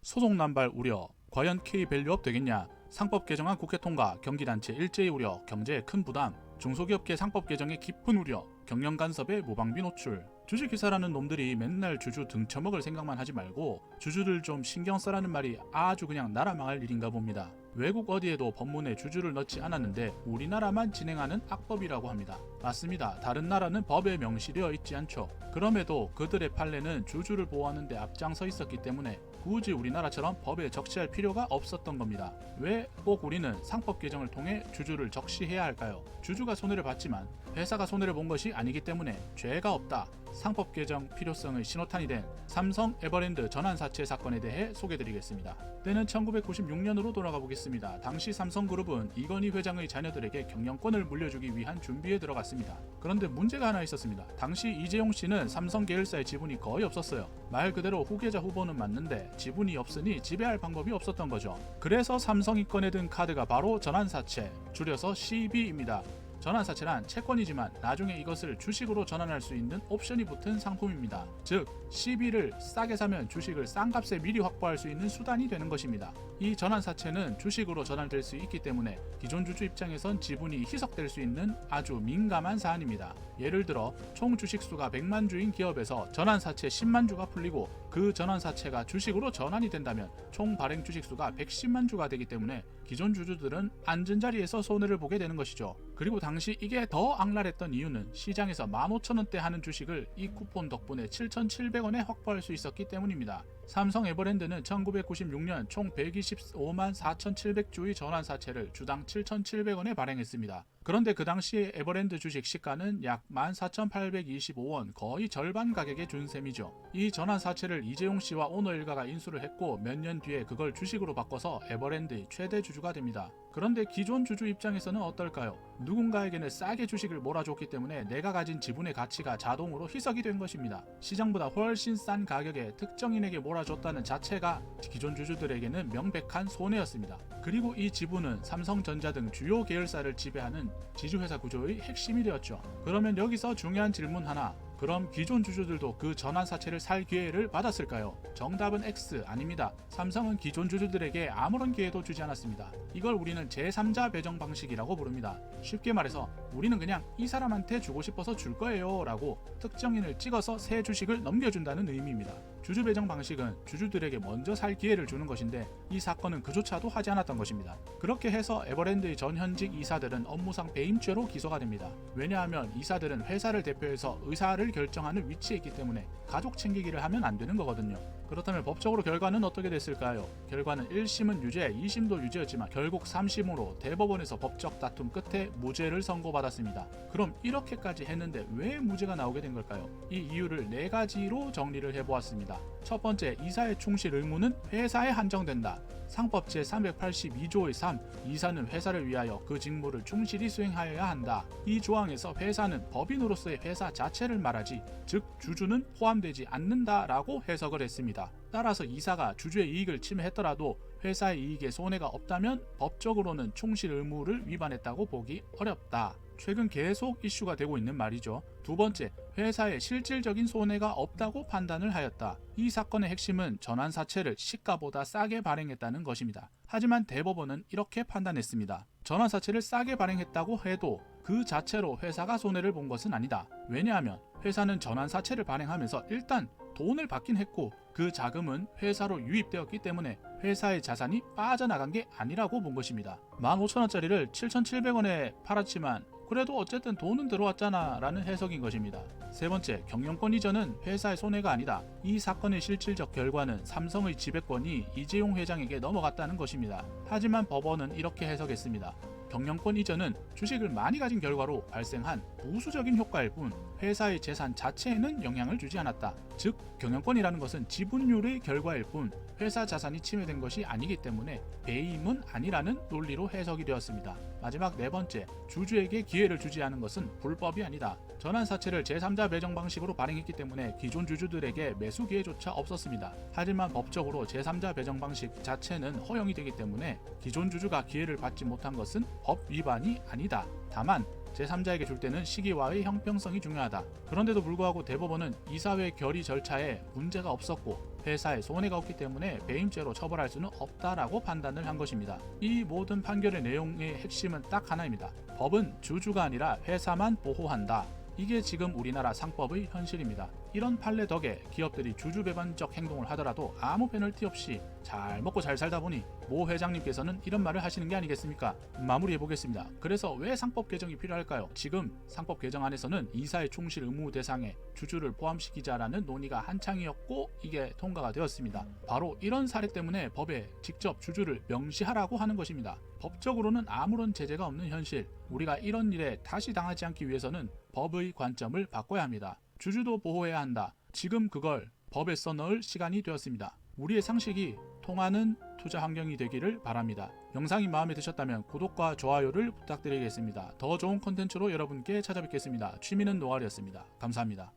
소송 남발 우려, 과연 K밸류업 되겠냐? 상법 개정안 국회 통과, 경기단체 일제히 우려, 경제에 큰 부담, 중소기업계 상법 개정에 깊은 우려, 경영 간섭에 무방비 노출. 주식회사라는 놈들이 맨날 주주 등쳐먹을 생각만 하지 말고 주주들 좀 신경 써라는 말이 아주 그냥 나라 망할 일인가 봅니다. 외국 어디에도 법문에 주주를 넣지 않았는데 우리나라만 진행하는 악법이라고 합니다. 맞습니다. 다른 나라는 법에 명시되어 있지 않죠. 그럼에도 그들의 판례는 주주를 보호하는 데 앞장서 있었기 때문에 굳이 우리나라처럼 법에 적시할 필요가 없었던 겁니다. 왜 꼭 우리는 상법 개정을 통해 주주를 적시해야 할까요? 주주가 손해를 봤지만 회사가 손해를 본 것이 아니기 때문에 죄가 없다. 상법 개정 필요성의 신호탄이 된 삼성 에버랜드 전환사채 사건에 대해 소개드리겠습니다. 때는 1996년으로 돌아가 보겠습니다. 당시 삼성그룹은 이건희 회장의 자녀들에게 경영권을 물려주기 위한 준비에 들어갔습니다. 그런데 문제가 하나 있었습니다. 당시 이재용 씨는 삼성 계열사의 지분이 거의 없었어요. 말 그대로 후계자 후보는 맞는데 지분이 없으니 지배할 방법이 없었던 거죠. 그래서 삼성이 꺼내든 카드가 바로 전환사채, 줄여서 CB입니다. 전환사채란 채권이지만 나중에 이것을 주식으로 전환할 수 있는 옵션이 붙은 상품입니다. 즉, CB를 싸게 사면 주식을 싼 값에 미리 확보할 수 있는 수단이 되는 것입니다. 이 전환사채는 주식으로 전환될 수 있기 때문에 기존 주주 입장에선 지분이 희석될 수 있는 아주 민감한 사안입니다. 예를 들어 총 주식수가 100만 주인 기업에서 전환사채 10만 주가 풀리고 그 전환사채가 주식으로 전환이 된다면 총 발행 주식수가 110만 주가 되기 때문에 기존 주주들은 앉은 자리에서 손해를 보게 되는 것이죠. 그리고 당시 이게 더 악랄했던 이유는 시장에서 15,000원대 하는 주식을 이 쿠폰 덕분에 7,700원에 확보할 수 있었기 때문입니다. 삼성 에버랜드는 1996년 총 125만 4,700주의 전환사채를 주당 7,700원에 발행했습니다. 그런데 그 당시 에버랜드 주식 시가는 약 14,825원, 거의 절반 가격에 준 셈이죠. 이 전환사채를 이재용 씨와 오너 일가가 인수를 했고 몇 년 뒤에 그걸 주식으로 바꿔서 에버랜드의 최대 주주가 됩니다. 그런데 기존 주주 입장에서는 어떨까요? 누군가에게는 싸게 주식을 몰아줬기 때문에 내가 가진 지분의 가치가 자동으로 희석이 된 것입니다. 시장보다 훨씬 싼 가격에 특정인에게 몰아줬다는 자체가 기존 주주들에게는 명백한 손해였습니다. 그리고 이 지분은 삼성전자 등 주요 계열사를 지배하는 지주회사 구조의 핵심이 되었죠. 그러면 여기서 중요한 질문 하나. 그럼 기존 주주들도 그 전환사채를 살 기회를 받았을까요? 정답은 X 아닙니다. 삼성은 기존 주주들에게 아무런 기회도 주지 않았습니다. 이걸 우리는 제3자 배정 방식이라고 부릅니다. 쉽게 말해서 우리는 그냥 이 사람한테 주고 싶어서 줄 거예요 라고 특정인을 찍어서 새 주식을 넘겨준다는 의미입니다. 주주 배정 방식은 주주들에게 먼저 살 기회를 주는 것인데 이 사건은 그조차도 하지 않았던 것입니다. 그렇게 해서 에버랜드의 전현직 이사들은 업무상 배임죄로 기소가 됩니다. 왜냐하면 이사들은 회사를 대표해서 의사를 결정하는 위치에 있기 때문에 가족 챙기기를 하면 안 되는 거거든요. 그렇다면 법적으로 결과는 어떻게 됐을까요? 결과는 1심은 유죄, 2심도 유죄였지만 결국 3심으로 대법원에서 법적 다툼 끝에 무죄를 선고받았습니다. 그럼 이렇게까지 했는데 왜 무죄가 나오게 된 걸까요? 이 이유를 4가지로 정리를 해보았습니다. 첫 번째, 이사의 충실 의무는 회사에 한정된다. 상법 제382조의 3, 이사는 회사를 위하여 그 직무를 충실히 수행하여야 한다. 이 조항에서 회사는 법인으로서의 회사 자체를 말하지, 즉 주주는 포함되지 않는다라고 해석을 했습니다. 따라서 이사가 주주의 이익을 침해했더라도 회사의 이익에 손해가 없다면 법적으로는 충실 의무를 위반했다고 보기 어렵다. 최근 계속 이슈가 되고 있는 말이죠. 두 번째, 회사에 실질적인 손해가 없다고 판단을 하였다. 이 사건의 핵심은 전환사채를 시가보다 싸게 발행했다는 것입니다. 하지만 대법원은 이렇게 판단했습니다. 전환사채를 싸게 발행했다고 해도 그 자체로 회사가 손해를 본 것은 아니다. 왜냐하면 회사는 전환사채를 발행하면서 일단 돈을 받긴 했고 그 자금은 회사로 유입되었기 때문에 회사의 자산이 빠져나간 게 아니라고 본 것입니다. 15,000원짜리를 7,700원에 팔았지만 그래도 어쨌든 돈은 들어왔잖아 라는 해석인 것입니다. 세 번째, 경영권 이전은 회사의 손해가 아니다. 이 사건의 실질적 결과는 삼성의 지배권이 이재용 회장에게 넘어갔다는 것입니다. 하지만 법원은 이렇게 해석했습니다. 경영권 이전은 주식을 많이 가진 결과로 발생한 부수적인 효과일 뿐 회사의 재산 자체에는 영향을 주지 않았다. 즉, 경영권이라는 것은 지분율의 결과일 뿐 회사 자산이 침해된 것이 아니기 때문에 배임은 아니라는 논리로 해석이 되었습니다. 마지막 네 번째, 주주에게 기회를 주지 않은 것은 불법이 아니다. 전환사채를 제3자 배정 방식으로 발행했기 때문에 기존 주주들에게 매수 기회조차 없었습니다. 하지만 법적으로 제3자 배정 방식 자체는 허용이 되기 때문에 기존 주주가 기회를 받지 못한 것은 법 위반이 아니다. 다만 제3자에게 줄 때는 시기와의 형평성이 중요하다. 그런데도 불구하고 대법원은 이사회 결의 절차에 문제가 없었고 회사에 손해가 없기 때문에 배임죄로 처벌할 수는 없다라고 판단을 한 것입니다. 이 모든 판결의 내용의 핵심은 딱 하나입니다. 법은 주주가 아니라 회사만 보호한다. 이게 지금 우리나라 상법의 현실입니다. 이런 판례 덕에 기업들이 주주배반적 행동을 하더라도 아무 페널티 없이 잘 먹고 잘 살다 보니 모 회장님께서는 이런 말을 하시는 게 아니겠습니까? 마무리해 보겠습니다. 그래서 왜 상법 개정이 필요할까요? 지금 상법 개정 안에서는 이사의 충실 의무 대상에 주주를 포함시키자라는 논의가 한창이었고 이게 통과가 되었습니다. 바로 이런 사례 때문에 법에 직접 주주를 명시하라고 하는 것입니다. 법적으로는 아무런 제재가 없는 현실, 우리가 이런 일에 다시 당하지 않기 위해서는 법의 관점을 바꿔야 합니다. 주주도 보호해야 한다. 지금 그걸 법에 써넣을 시간이 되었습니다. 우리의 상식이 통하는 투자 환경이 되기를 바랍니다. 영상이 마음에 드셨다면 구독과 좋아요를 부탁드리겠습니다. 더 좋은 콘텐츠로 여러분께 찾아뵙겠습니다. 취미는 노알이었습니다. 감사합니다.